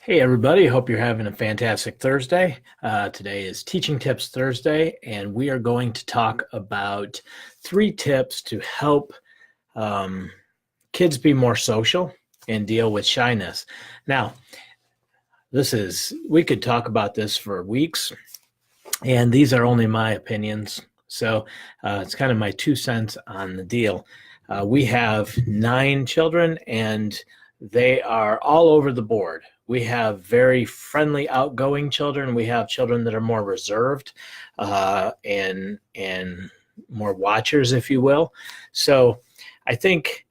Hey everybody, hope you're having a fantastic Thursday. Today is Teaching Tips Thursday, and we are going to talk about 3 tips to help um, kids be more social and deal with shyness. Now, we could talk about this for weeks, and these are only my opinions. So it's kind of my 2 cents on the deal. We have 9 children, and they are all over the board. We have very friendly, outgoing children. We have children that are more reserved and more watchers, if you will. So I think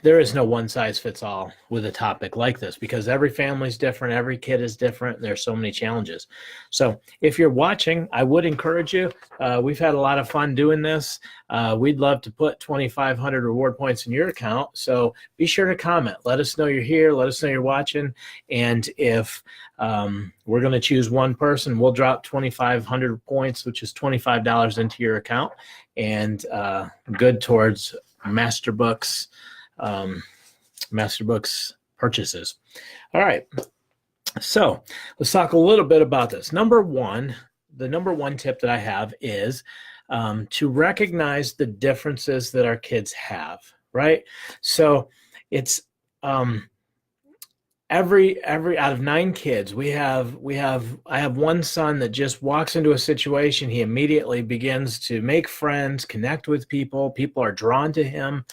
there is no one size fits all with a topic like this because every family is different, every kid is different, and there's so many challenges. So if you're watching, I would encourage you. We've had a lot of fun doing this. We'd love to put 2,500 reward points in your account. So be sure to comment. Let us know you're here. Let us know you're watching. And if we're going to choose one person, we'll drop 2,500 points, which is $25 into your account, and good towards masterbooks purchases. All right, so let's talk a little bit about this. The number one tip that I have is to recognize the differences that our kids have, right? So it's every out of 9 kids, I have one son that just walks into a situation, he immediately begins to make friends, connect with people are drawn to him.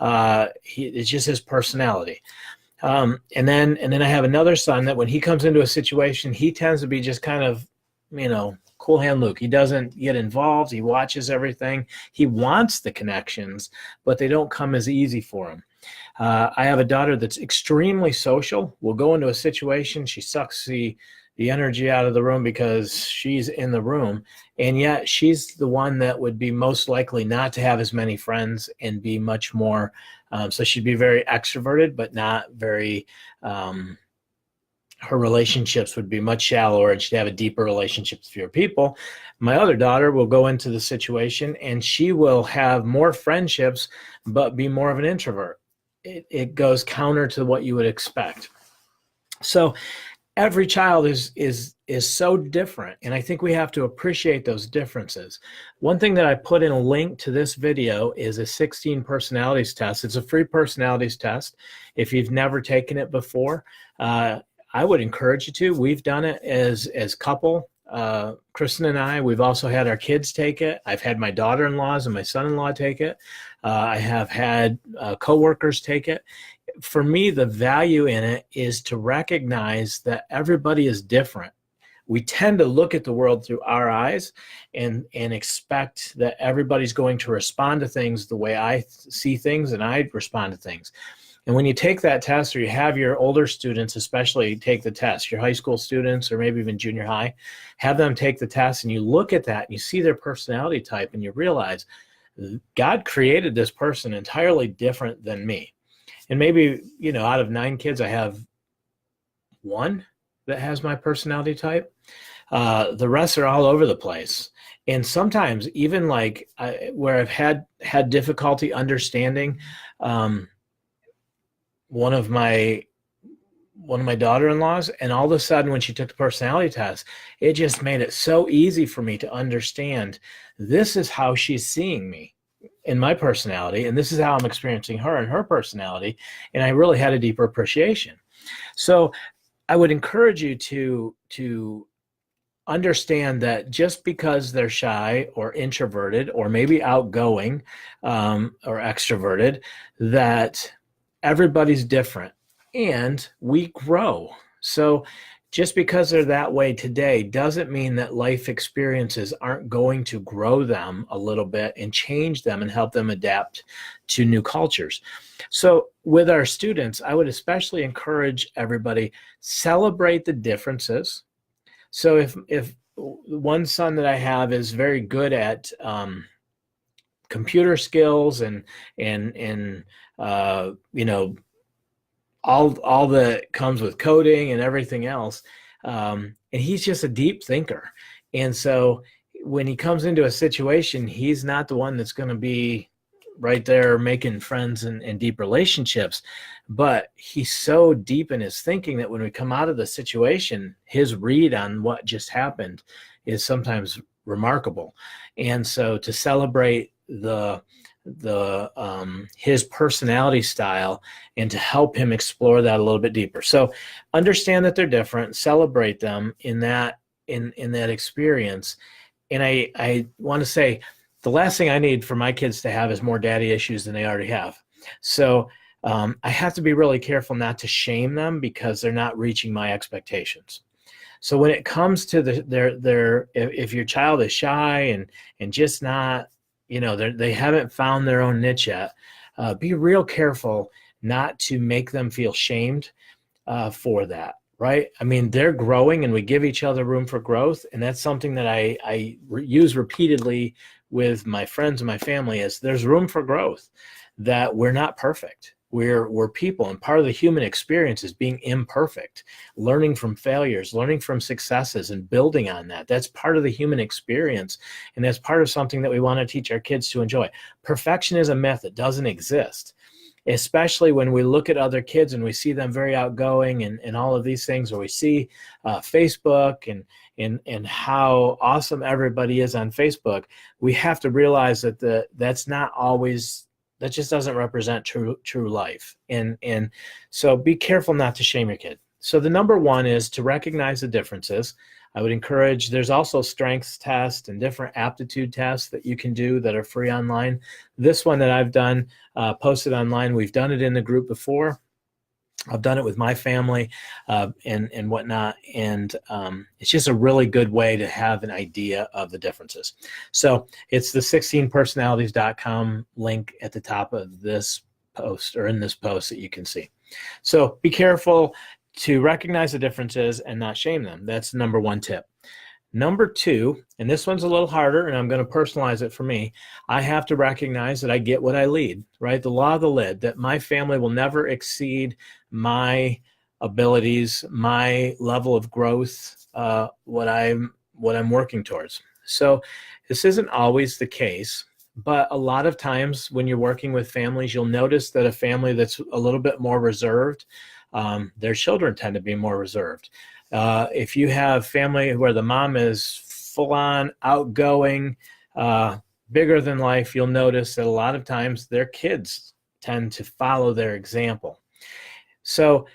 It's just his personality. And then I have another son that when he comes into a situation, he tends to be just kind of, cool hand Luke. He doesn't get involved. He watches everything. He wants the connections, but they don't come as easy for him. I have a daughter that's extremely social. We'll go into a situation. She sucks the energy out of the room because she's in the room. And yet she's the one that would be most likely not to have as many friends and be much more. So she'd be very extroverted, but not very, her relationships would be much shallower and she'd have a deeper relationship with fewer people. My other daughter will go into the situation and she will have more friendships, but be more of an introvert. It goes counter to what you would expect. So every child is so different, and I think we have to appreciate those differences. One thing that I put in a link to this video is a 16 personalities test. It's a free personalities test. If you've never taken it before, I would encourage you to. We've done it as couple. Kristen and I, we've also had our kids take it. I've had my daughter-in-laws and my son-in-law take it. I have had coworkers take it. For me, the value in it is to recognize that everybody is different. We tend to look at the world through our eyes and expect that everybody's going to respond to things the way I see things and I respond to things. And when you take that test, or you have your older students especially take the test, your high school students or maybe even junior high, have them take the test and you look at that and you see their personality type and you realize God created this person entirely different than me. And maybe, out of 9 kids, I have 1 that has my personality type. The rest are all over the place. And sometimes even where I've had difficulty understanding, one of my daughter-in-laws, and all of a sudden when she took the personality test, it just made it so easy for me to understand this is how she's seeing me in my personality, and this is how I'm experiencing her and her personality, and I really had a deeper appreciation. So I would encourage you to understand that just because they're shy or introverted or maybe outgoing or extroverted, that everybody's different and we grow. So just because they're that way today doesn't mean that life experiences aren't going to grow them a little bit and change them and help them adapt to new cultures. So with our students, I would especially encourage everybody, celebrate the differences. So if one son that I have is very good at computer skills and all that comes with coding and everything else. And he's just a deep thinker. And so when he comes into a situation, he's not the one that's going to be right there making friends and deep relationships, but he's so deep in his thinking that when we come out of the situation, his read on what just happened is sometimes remarkable. And so to celebrate his personality style and to help him explore that a little bit deeper. So understand that they're different, celebrate them in that experience. And I want to say the last thing I need for my kids to have is more daddy issues than they already have. So I have to be really careful not to shame them because they're not reaching my expectations. So when it comes to if your child is shy and just not, they haven't found their own niche yet, be real careful not to make them feel shamed for that. Right? I mean, they're growing and we give each other room for growth. And that's something that I use repeatedly with my friends and my family is there's room for growth, that we're not perfect. We're people, and part of the human experience is being imperfect, learning from failures, learning from successes, and building on that. That's part of the human experience, and that's part of something that we want to teach our kids to enjoy. Perfection is a myth. It doesn't exist, especially when we look at other kids and we see them very outgoing and all of these things, or we see Facebook and how awesome everybody is on Facebook. We have to realize that that's not always, that just doesn't represent true life. And so be careful not to shame your kid. So the number one is to recognize the differences. I would encourage, there's also strengths tests and different aptitude tests that you can do that are free online. This one that I've done, posted online, we've done it in the group before. I've done it with my family and whatnot, and it's just a really good way to have an idea of the differences. So it's the 16personalities.com link at the top of this post, or in this post, that you can see. So be careful to recognize the differences and not shame them. That's the number one tip. Number two, and this one's a little harder, and I'm going to personalize it for me. I have to recognize that I get what I lead, right? The law of the lid, that my family will never exceed my abilities, my level of growth, what I'm working towards. So this isn't always the case, but a lot of times when you're working with families, you'll notice that a family that's a little bit more reserved, their children tend to be more reserved. If you have family where the mom is full-on outgoing, bigger than life, you'll notice that a lot of times their kids tend to follow their example. So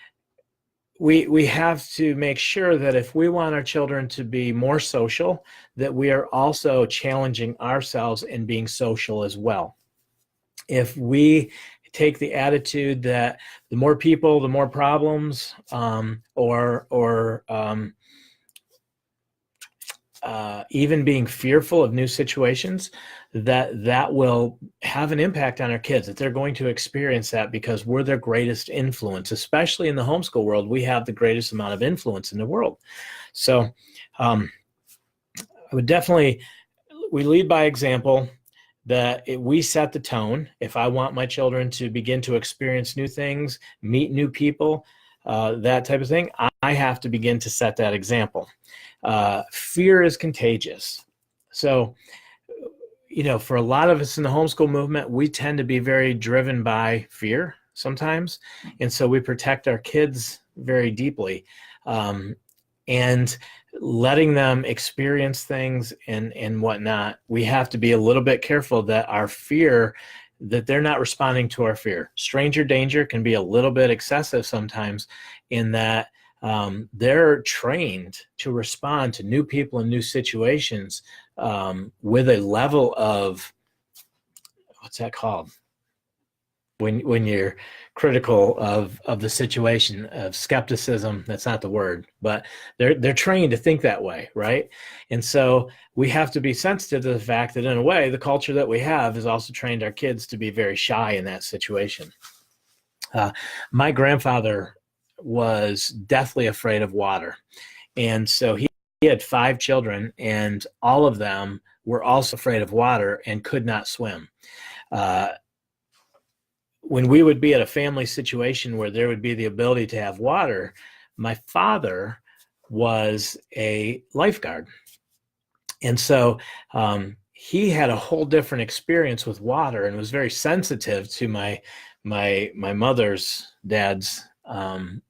we have to make sure that if we want our children to be more social, that we are also challenging ourselves in being social as well. If we take the attitude that the more people, the more problems, even being fearful of new situations, that will have an impact on our kids, that they're going to experience that because we're their greatest influence. Especially in the homeschool world, we have the greatest amount of influence in the world. So I would definitely, we lead by example, that we set the tone. If I want my children to begin to experience new things, meet new people, that type of thing, I have to begin to set that example. Fear is contagious. So, for a lot of us in the homeschool movement, we tend to be very driven by fear sometimes. And so we protect our kids very deeply. And letting them experience things and whatnot, we have to be a little bit careful that our fear, that they're not responding to our fear. Stranger danger can be a little bit excessive sometimes, in that they're trained to respond to new people and new situations with a level of, what's that called? When you're critical of the situation, of skepticism, that's not the word, but they're trained to think that way, right? And so we have to be sensitive to the fact that, in a way, the culture that we have has also trained our kids to be very shy in that situation. My grandfather was deathly afraid of water, and so he had 5 children, and all of them were also afraid of water and could not swim. When we would be at a family situation where there would be the ability to have water, my father was a lifeguard. And so he had a whole different experience with water and was very sensitive to my mother's dad's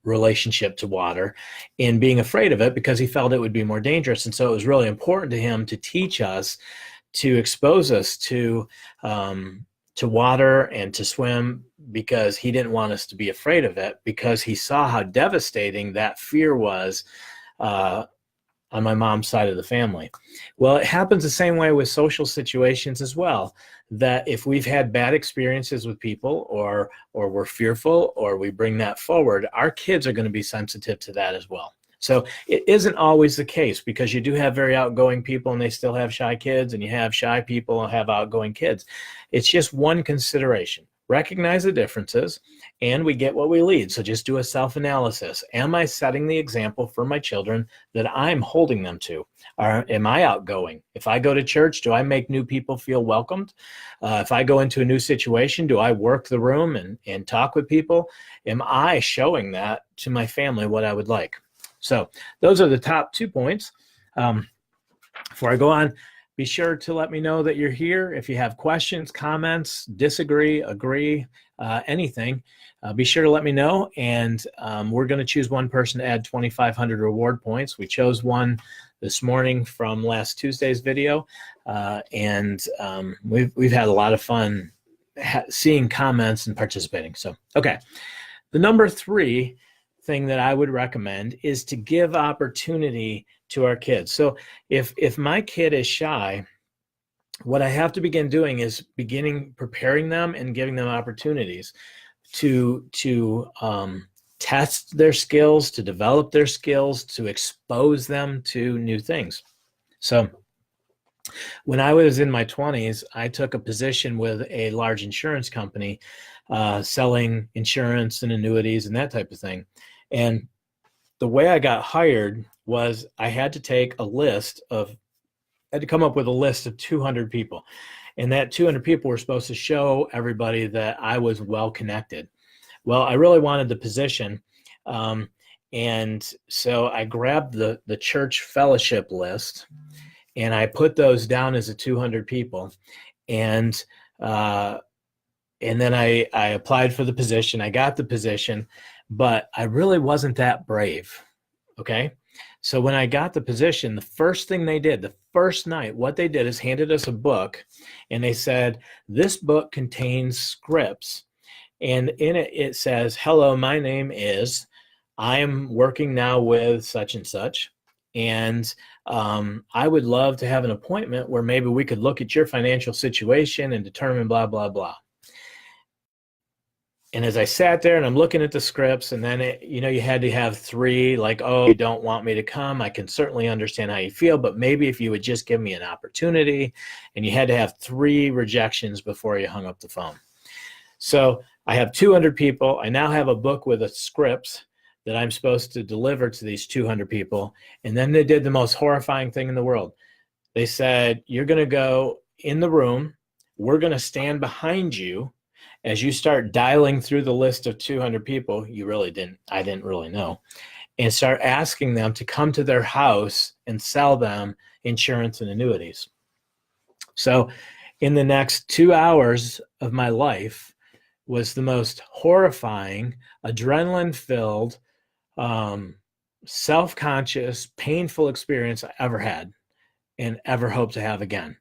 relationship to water and being afraid of it because he felt it would be more dangerous. And so it was really important to him to teach us, to expose us to water and to swim, because he didn't want us to be afraid of it, because he saw how devastating that fear was on my mom's side of the family. Well, it happens the same way with social situations as well, that if we've had bad experiences with people, or we're fearful, or we bring that forward, our kids are going to be sensitive to that as well. So it isn't always the case, because you do have very outgoing people and they still have shy kids, and you have shy people and have outgoing kids. It's just one consideration. Recognize the differences, and we get what we lead. So just do a self-analysis. Am I setting the example for my children that I'm holding them to? Or am I outgoing? If I go to church, do I make new people feel welcomed? If I go into a new situation, do I work the room and talk with people? Am I showing that to my family what I would like? So those are the top 2 points. Before I go on, be sure to let me know that you're here. If you have questions, comments, disagree, agree, anything, be sure to let me know. And we're going to choose one person to add 2,500 reward points. We chose one this morning from last Tuesday's video, and we've had a lot of fun seeing comments and participating. So, okay, the number 3 thing that I would recommend is to give opportunity to our kids. So if my kid is shy, what I have to begin doing is preparing them and giving them opportunities to test their skills, to develop their skills, to expose them to new things. So when I was in my 20s, I took a position with a large insurance company, selling insurance and annuities and that type of thing. And the way I got hired was I had to come up with a list of 200 people. And that 200 people were supposed to show everybody that I was well connected. Well, I really wanted the position. And so I grabbed the church fellowship list, and I put those down as the 200 people. And then I applied for the position. I got the position, but I really wasn't that brave. Okay. So when I got the position, the first thing they did, the first night, what they did is handed us a book, and they said, this book contains scripts. And in it, it says, hello, my name is, I am working now with such and such. And I would love to have an appointment where maybe we could look at your financial situation and determine blah, blah, blah. And as I sat there and I'm looking at the scripts, and then you had to have 3, like, oh, you don't want me to come. I can certainly understand how you feel, but maybe if you would just give me an opportunity. And you had to have 3 rejections before you hung up the phone. So I have 200 people. I now have a book with a scripts that I'm supposed to deliver to these 200 people. And then they did the most horrifying thing in the world. They said, you're going to go in the room. We're going to stand behind you as you start dialing through the list of 200 people. I didn't really know, and start asking them to come to their house and sell them insurance and annuities. So in the next 2 hours of my life was the most horrifying, adrenaline-filled, self-conscious, painful experience I ever had and ever hope to have again.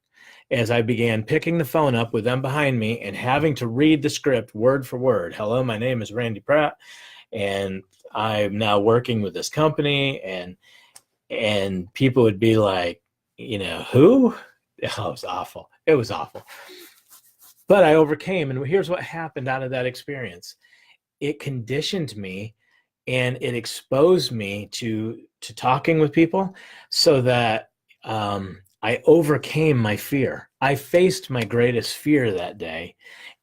As I began picking the phone up with them behind me and having to read the script word for word. Hello, my name is Randy Pratt, and I'm now working with this company. And people would be like, who? Oh, it was awful. It was awful. But I overcame, and here's what happened out of that experience. It conditioned me, and it exposed me to talking with people, so that I overcame my fear. I faced my greatest fear that day.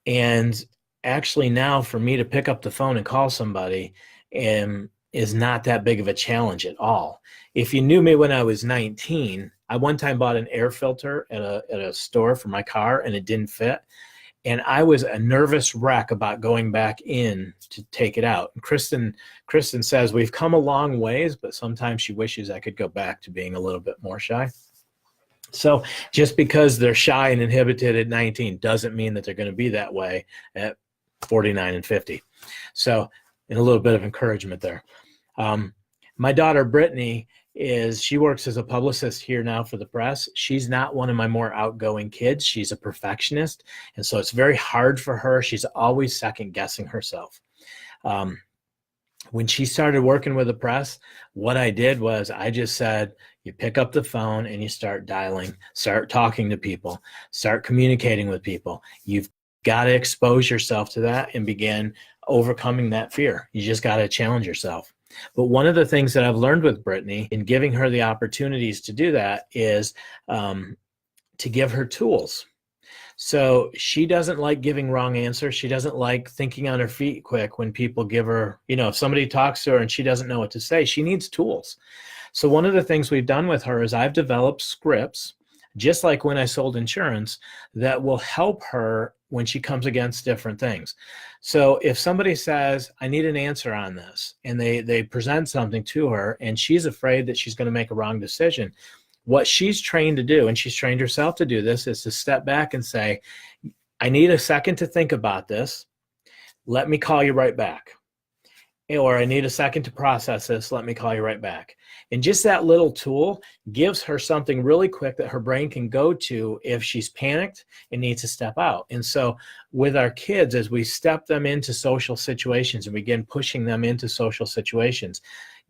And actually now for me to pick up the phone and call somebody is not that big of a challenge at all. If you knew me when I was 19, I one time bought an air filter at a store for my car, and it didn't fit. And I was a nervous wreck about going back in to take it out. And Kristen says, we've come a long ways, but sometimes she wishes I could go back to being a little bit more shy. So just because they're shy and inhibited at 19 doesn't mean that they're going to be that way at 49 and 50. So, and a little bit of encouragement there. My daughter, Brittany, she works as a publicist here now for the press. She's not one of my more outgoing kids. She's a perfectionist. And so it's very hard for her. She's always second guessing herself. When she started working with the press, what I did was I just said, you pick up the phone and you start dialing, start talking to people, start communicating with people. You've got to expose yourself to that and begin overcoming that fear. You just got to challenge yourself. But one of the things that I've learned with Brittany in giving her the opportunities to do that is to give her tools. So she doesn't like giving wrong answers. She doesn't like thinking on her feet quick when people give her, if somebody talks to her and she doesn't know what to say, she needs tools. So one of the things we've done with her is I've developed scripts, just like when I sold insurance, that will help her when she comes against different things. So if somebody says, I need an answer on this, and they present something to her and she's afraid that she's going to make a wrong decision, what she's trained to do, and she's trained herself to do this, is to step back and say, I need a second to think about this. Let me call you right back. Or I need a second to process this. Let me call you right back. And just that little tool gives her something really quick that her brain can go to if she's panicked and needs to step out. And so with our kids, as we step them into social situations and begin pushing them into social situations,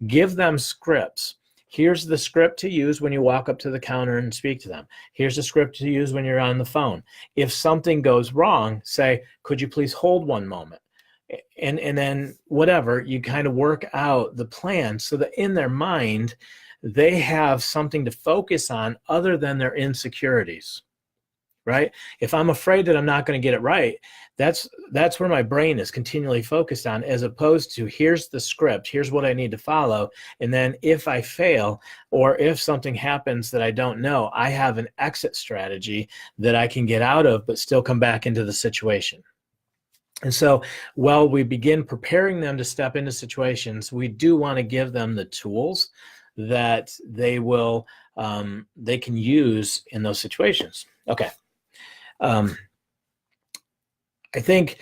give them scripts. Here's the script to use when you walk up to the counter and speak to them. Here's the script to use when you're on the phone. If something goes wrong, say, could you please hold one moment? And then whatever, you kind of work out the plan so that in their mind, they have something to focus on other than their insecurities, right? If I'm afraid that I'm not going to get it right, that's where my brain is continually focused on, as opposed to here's the script, here's what I need to follow. And then if I fail or if something happens that I don't know, I have an exit strategy that I can get out of, but still come back into the situation. And so while we begin preparing them to step into situations, we do want to give them the tools that they can use in those situations. Okay. I think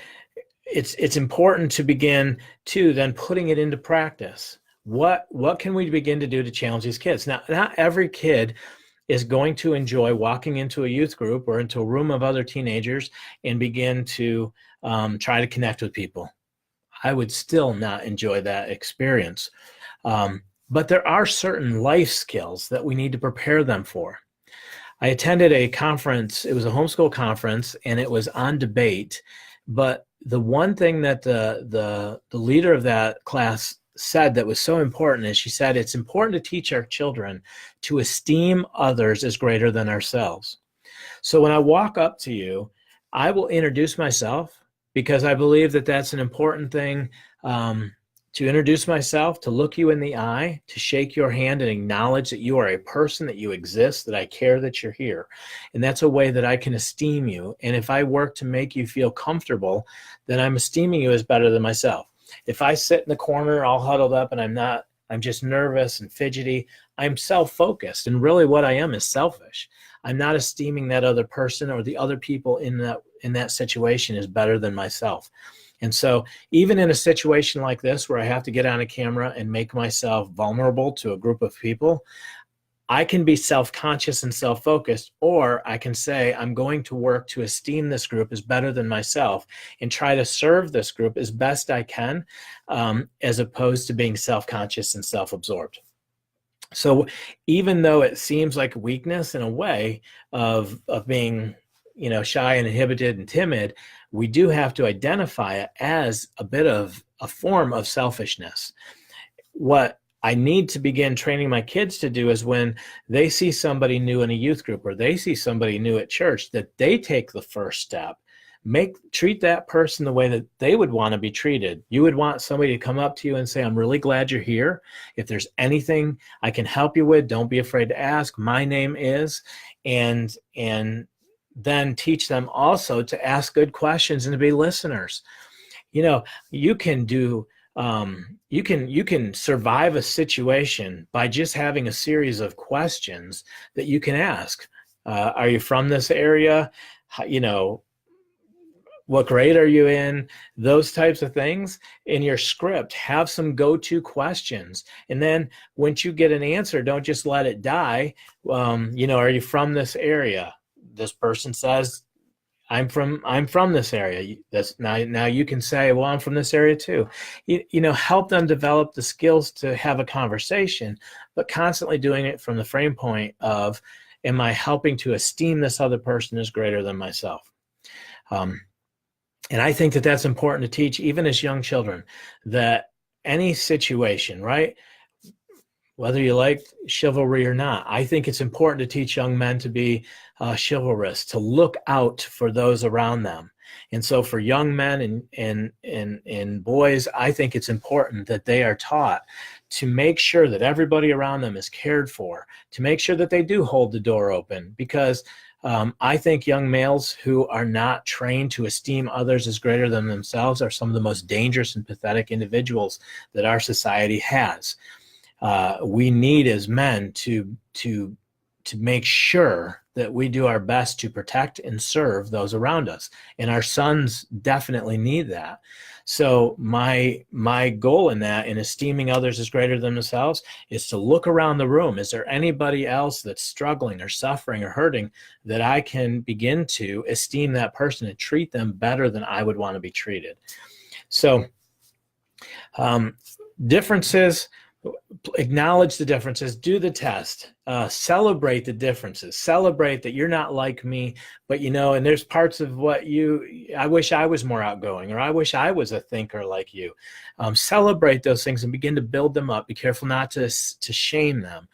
it's important to begin to then putting it into practice. What can we begin to do to challenge these kids? Now, not every kid is going to enjoy walking into a youth group or into a room of other teenagers and begin to try to connect with people. I would still not enjoy that experience. But there are certain life skills that we need to prepare them for. I attended a conference. It was a homeschool conference, and it was on debate. But the one thing that the leader of that class said that was so important is she said, it's important to teach our children to esteem others as greater than ourselves. So when I walk up to you, I will introduce myself, because I believe that that's an important thing, to introduce myself, to look you in the eye, to shake your hand and acknowledge that you are a person, that you exist, that I care that you're here. And that's a way that I can esteem you. And if I work to make you feel comfortable, then I'm esteeming you as better than myself. If I sit in the corner all huddled up and I'm just nervous and fidgety, I'm self-focused. And really what I am is selfish. I'm not esteeming that other person or the other people in that situation as better than myself. And so even in a situation like this where I have to get on a camera and make myself vulnerable to a group of people, I can be self-conscious and self-focused, or I can say I'm going to work to esteem this group as better than myself and try to serve this group as best I can, as opposed to being self-conscious and self-absorbed. So even though it seems like weakness in a way of being, shy and inhibited and timid, we do have to identify it as a bit of a form of selfishness. What I need to begin training my kids to do is when they see somebody new in a youth group or they see somebody new at church, that they take the first step. Treat that person the way that they would want to be treated. You would want somebody to come up to you and say, I'm really glad you're here. If there's anything I can help you with, don't be afraid to ask. My name is, and then teach them also to ask good questions and to be listeners. You can do, you can survive a situation by just having a series of questions that you can ask. Are you from this area? You know, what grade are you in? Those types of things. In your script, have some go-to questions. And then once you get an answer, don't just let it die. You know, are you from this area? This person says, I'm from this area. That's now you can say, well, I'm from this area too. You know, help them develop the skills to have a conversation, but constantly doing it from the frame point of, am I helping to esteem this other person as greater than myself? And I think that that's important to teach even as young children, that any situation, right? Whether you like chivalry or not, I think it's important to teach young men to be chivalrous, to look out for those around them. And so for young men and boys, I think it's important that they are taught to make sure that everybody around them is cared for, to make sure that they do hold the door open, because I think young males who are not trained to esteem others as greater than themselves are some of the most dangerous and pathetic individuals that our society has. We need as men to make sure that we do our best to protect and serve those around us. And our sons definitely need that. So my goal in that, in esteeming others as greater than themselves, is to look around the room. Is there anybody else that's struggling or suffering or hurting that I can begin to esteem that person and treat them better than I would want to be treated? So differences, acknowledge the differences, do the test, celebrate the differences, celebrate that you're not like me, but you know, and there's parts of what I wish I was more outgoing, or I wish I was a thinker like you. Celebrate those things and begin to build them up. Be careful not to shame them.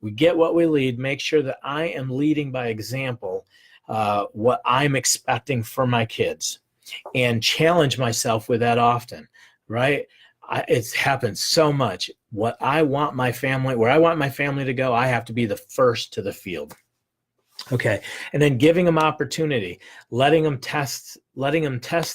We get what we lead. Make sure that I am leading by example, what I'm expecting from my kids, and challenge myself with that often, right? It's happened so much. What I want my family, where I want my family to go, I have to be the first to the field. Okay, and then giving them opportunity, letting them test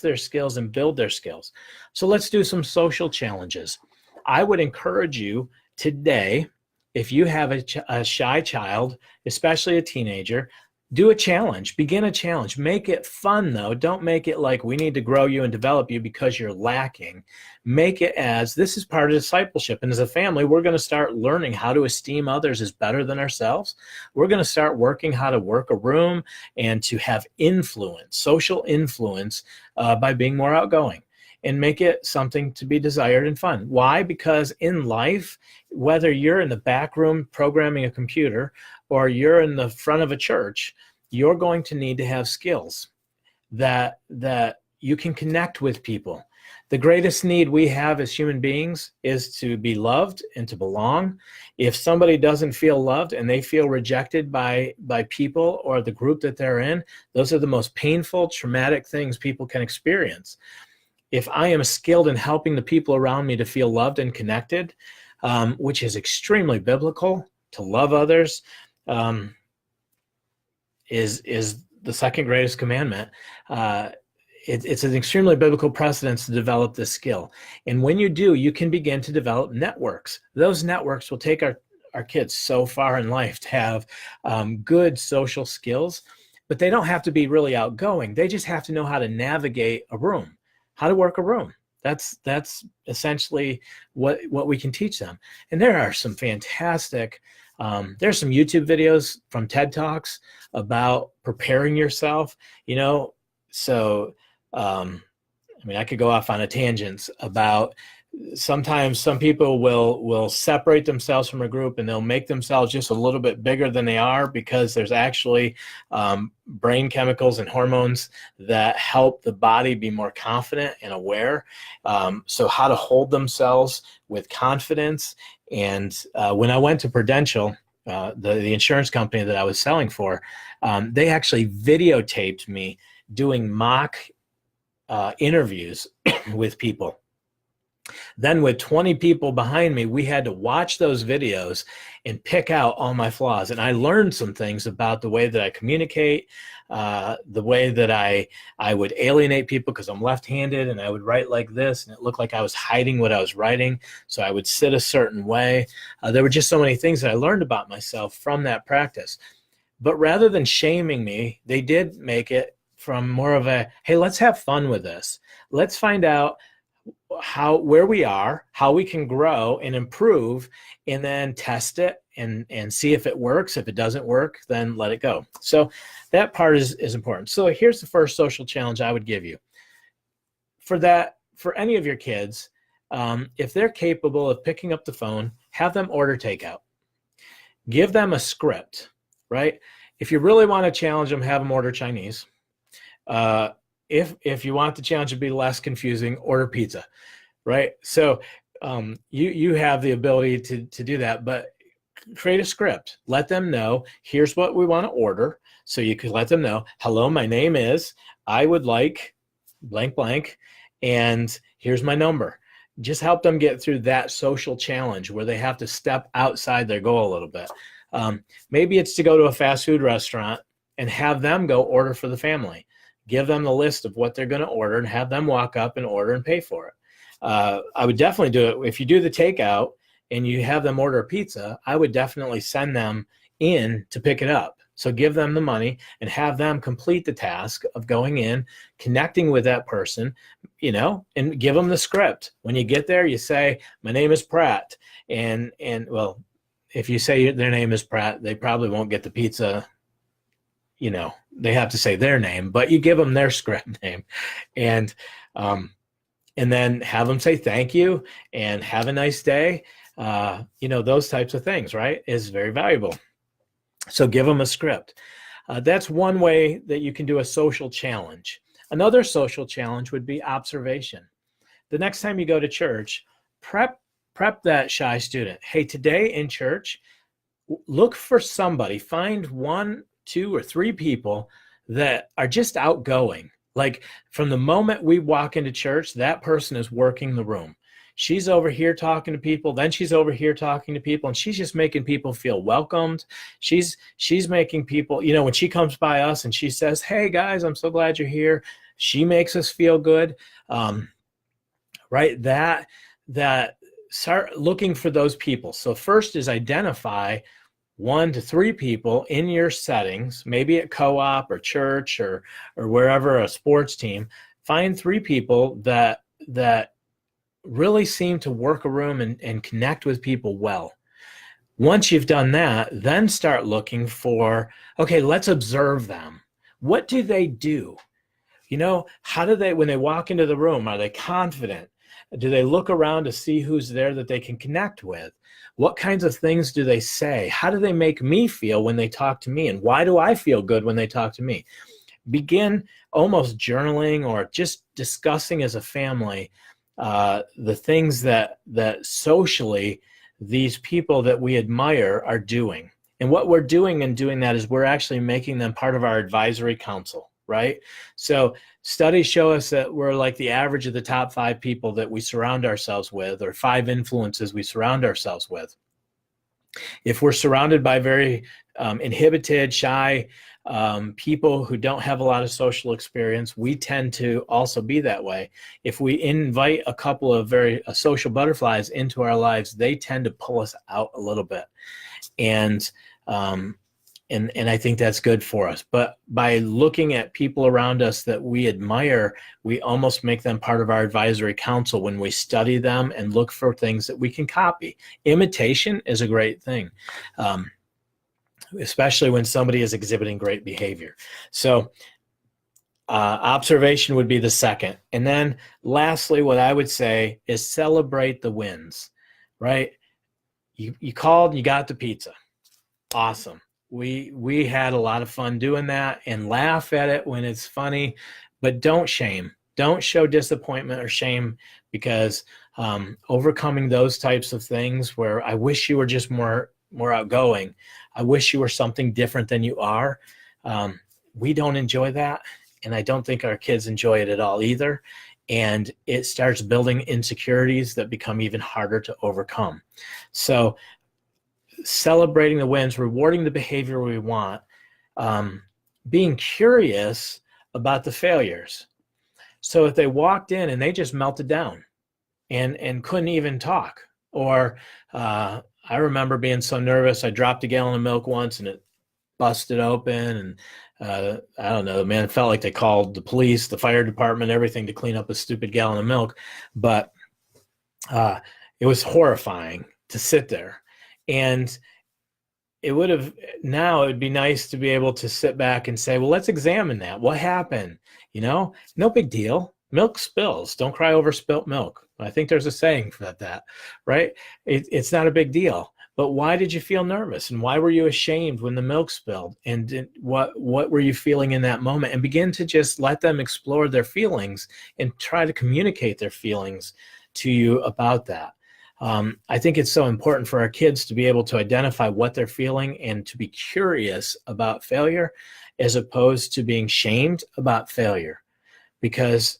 their skills and build their skills. So let's do some social challenges. I would encourage you today, if you have a shy child, especially a teenager, do a challenge, begin a challenge. Make it fun though. Don't make it like we need to grow you and develop you because you're lacking. Make it as this is part of discipleship. And as a family, we're going to start learning how to esteem others as better than ourselves. We're going to start working how to work a room and to have influence, social influence, by being more outgoing, and make it something to be desired and fun. Why? Because in life, whether you're in the back room programming a computer or you're in the front of a church, you're going to need to have skills that you can connect with people. The greatest need we have as human beings is to be loved and to belong. If somebody doesn't feel loved and they feel rejected by people or the group that they're in, those are the most painful, traumatic things people can experience. If I am skilled in helping the people around me to feel loved and connected, which is extremely biblical, to love others, is the second greatest commandment. It's an extremely biblical precedence to develop this skill. And when you do, you can begin to develop networks. Those networks will take our kids so far in life to have good social skills, but they don't have to be really outgoing. They just have to know how to navigate a room, how to work a room. That's essentially what we can teach them. And there are some fantastic, there's some YouTube videos from TED Talks about preparing yourself, you know. So, I mean, I could go off on a tangent about sometimes some people will separate themselves from a group and they'll make themselves just a little bit bigger than they are because there's actually brain chemicals and hormones that help the body be more confident and aware. So how to hold themselves with confidence. And when I went to Prudential, the insurance company that I was selling for, they actually videotaped me doing mock interviews with people. Then with 20 people behind me, we had to watch those videos and pick out all my flaws. And I learned some things about the way that I communicate, the way that I would alienate people because I'm left-handed and I would write like this and it looked like I was hiding what I was writing. So I would sit a certain way. There were just so many things that I learned about myself from that practice. But rather than shaming me, they did make it from more of a, hey, let's have fun with this. Let's find out where we are, how we can grow and improve, and then test it and see if it works. If it doesn't work, then let it go. So that part is important. So here's the first social challenge I would give you. For any of your kids, if they're capable of picking up the phone, have them order takeout. Give them a script, right? If you really want to challenge them, have them order Chinese. If you want the challenge to be less confusing, order pizza, right? So you have the ability to do that, but create a script. Let them know, here's what we want to order. So you can let them know, hello, my name is, I would like blank blank, and here's my number. Just help them get through that social challenge where they have to step outside their goal a little bit. Maybe it's to go to a fast food restaurant and have them go order for the family. Give them the list of what they're going to order and have them walk up and order and pay for it. I would definitely do it. If you do the takeout and you have them order a pizza, I would definitely send them in to pick it up. So give them the money and have them complete the task of going in, connecting with that person, and give them the script. When you get there, you say, my name is Pratt. And well, if you say their name is Pratt, they probably won't get the pizza. They have to say their name, but you give them their script name, and then have them say thank you and have a nice day. Those types of things, right, is very valuable. So give them a script. That's one way that you can do a social challenge. Another social challenge would be observation. The next time you go to church, prep that shy student. Hey, today in church, look for somebody, find 1, 2, or 3 people that are just outgoing. Like from the moment we walk into church, that person is working the room. She's over here talking to people, then she's over here talking to people, and she's just making people feel welcomed. She's making people, when she comes by us and she says, hey guys, I'm so glad you're here, she makes us feel good. Right? That start looking for those people. So first is identify 1 to 3 people in your settings, maybe at co-op or church or wherever, a sports team. Find 3 people that really seem to work a room and connect with people well. Once you've done that, then start looking for, okay, let's observe them. What do they do? How do they, when they walk into the room, are they confident? Do they look around to see who's there that they can connect with? What kinds of things do they say? How do they make me feel when they talk to me? And why do I feel good when they talk to me? Begin almost journaling or just discussing as a family the things that socially these people that we admire are doing. And what we're doing in doing that is we're actually making them part of our advisory council, right? So studies show us that we're like the average of the top 5 people that we surround ourselves with, or 5 influences we surround ourselves with. If we're surrounded by very inhibited, shy people who don't have a lot of social experience, we tend to also be that way. If we invite a couple of very social butterflies into our lives, they tend to pull us out a little bit. And I think that's good for us. But by looking at people around us that we admire, we almost make them part of our advisory council when we study them and look for things that we can copy. Imitation is a great thing, especially when somebody is exhibiting great behavior. So observation would be the second. And then lastly, what I would say is celebrate the wins, right? You called, you got the pizza. Awesome. We had a lot of fun doing that, and laugh at it when it's funny, but don't shame. Don't show disappointment or shame, because overcoming those types of things where I wish you were just more outgoing, I wish you were something different than you are, we don't enjoy that, and I don't think our kids enjoy it at all either. And it starts building insecurities that become even harder to overcome. So celebrating the wins, rewarding the behavior we want, being curious about the failures. So if they walked in and they just melted down and couldn't even talk, or I remember being so nervous, I dropped a gallon of milk once and it busted open, and I don't know, man, it felt like they called the police, the fire department, everything to clean up a stupid gallon of milk. But it was horrifying to sit there. And it would be nice to be able to sit back and say, well, let's examine that. What happened? No big deal. Milk spills. Don't cry over spilt milk. I think there's a saying for that, right? It's not a big deal. But why did you feel nervous? And why were you ashamed when the milk spilled? And what were you feeling in that moment? And begin to just let them explore their feelings and try to communicate their feelings to you about that. I think it's so important for our kids to be able to identify what they're feeling and to be curious about failure, as opposed to being shamed about failure. Because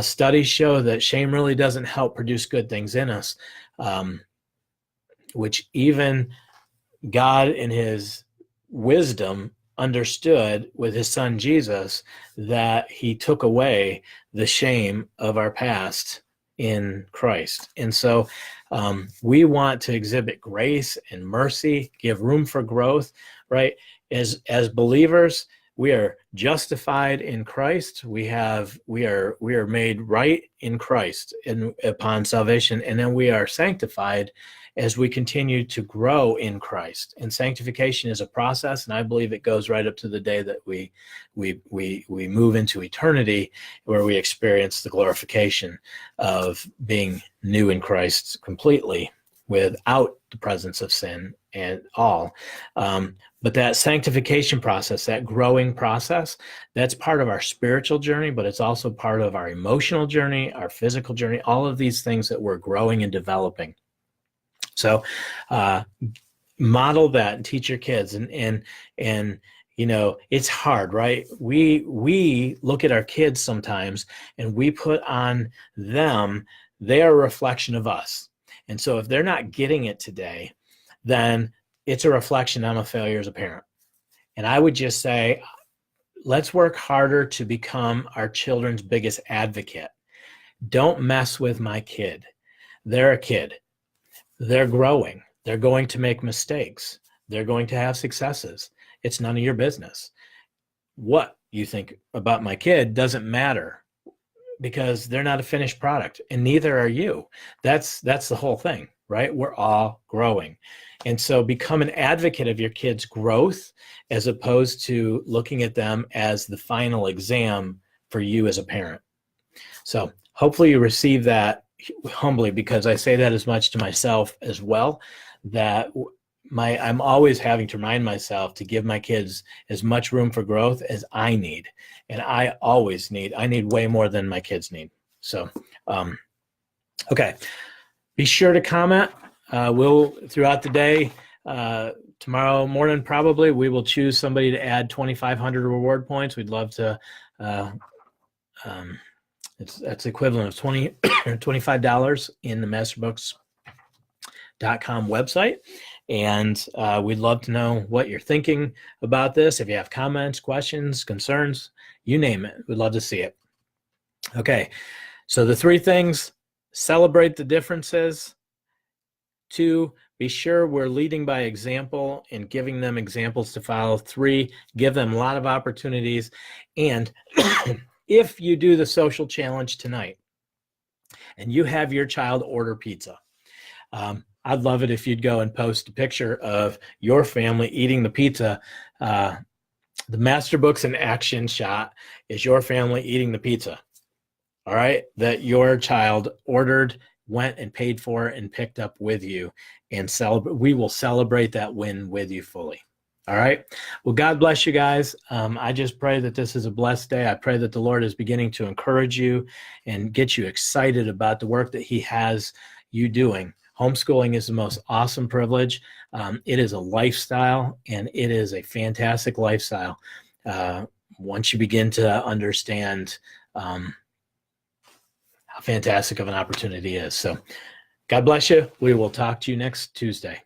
studies show that shame really doesn't help produce good things in us, which even God in his wisdom understood with his son Jesus, that he took away the shame of our past in Christ. And so we want to exhibit grace and mercy, give room for growth, right? As believers, we are justified in Christ. We are made right in Christ upon salvation, and then we are sanctified as we continue to grow in Christ. And sanctification is a process, and I believe it goes right up to the day that we move into eternity, where we experience the glorification of being new in Christ completely, without the presence of sin and all. But that sanctification process, that growing process, that's part of our spiritual journey, but it's also part of our emotional journey, our physical journey, all of these things that we're growing and developing. So model that and teach your kids. And it's hard, right? We look at our kids sometimes and we put on them, they are a reflection of us. And so if they're not getting it today, then it's a reflection I'm a failure as a parent. And I would just say, let's work harder to become our children's biggest advocate. Don't mess with my kid. They're a kid. They're growing. They're going to make mistakes. They're going to have successes. It's none of your business. What you think about my kid doesn't matter, because they're not a finished product, and neither are you. That's the whole thing, right? We're all growing. And so become an advocate of your kids' growth, as opposed to looking at them as the final exam for you as a parent. So hopefully you receive that humbly, because I say that as much to myself as well, that I'm always having to remind myself to give my kids as much room for growth as I need. And I need way more than my kids need. So, okay. Be sure to comment. We'll, throughout the day, tomorrow morning, probably, we will choose somebody to add 2,500 reward points. We'd love to, that's equivalent of $25 in the masterbooks.com website. And we'd love to know what you're thinking about this. If you have comments, questions, concerns, you name it, we'd love to see it. Okay, so the 3 things: celebrate the differences. 2, be sure we're leading by example and giving them examples to follow. 3, give them a lot of opportunities. And if you do the social challenge tonight and you have your child order pizza, I'd love it if you'd go and post a picture of your family eating the pizza. The Masterbooks in action shot is your family eating the pizza, all right, that your child ordered, went and paid for, and picked up with you. And we will celebrate that win with you fully. All right. Well, God bless you guys. I just pray that this is a blessed day. I pray that the Lord is beginning to encourage you and get you excited about the work that he has you doing. Homeschooling is the most awesome privilege. It is a lifestyle, and it is a fantastic lifestyle once you begin to understand how fantastic of an opportunity it is. So God bless you. We will talk to you next Tuesday.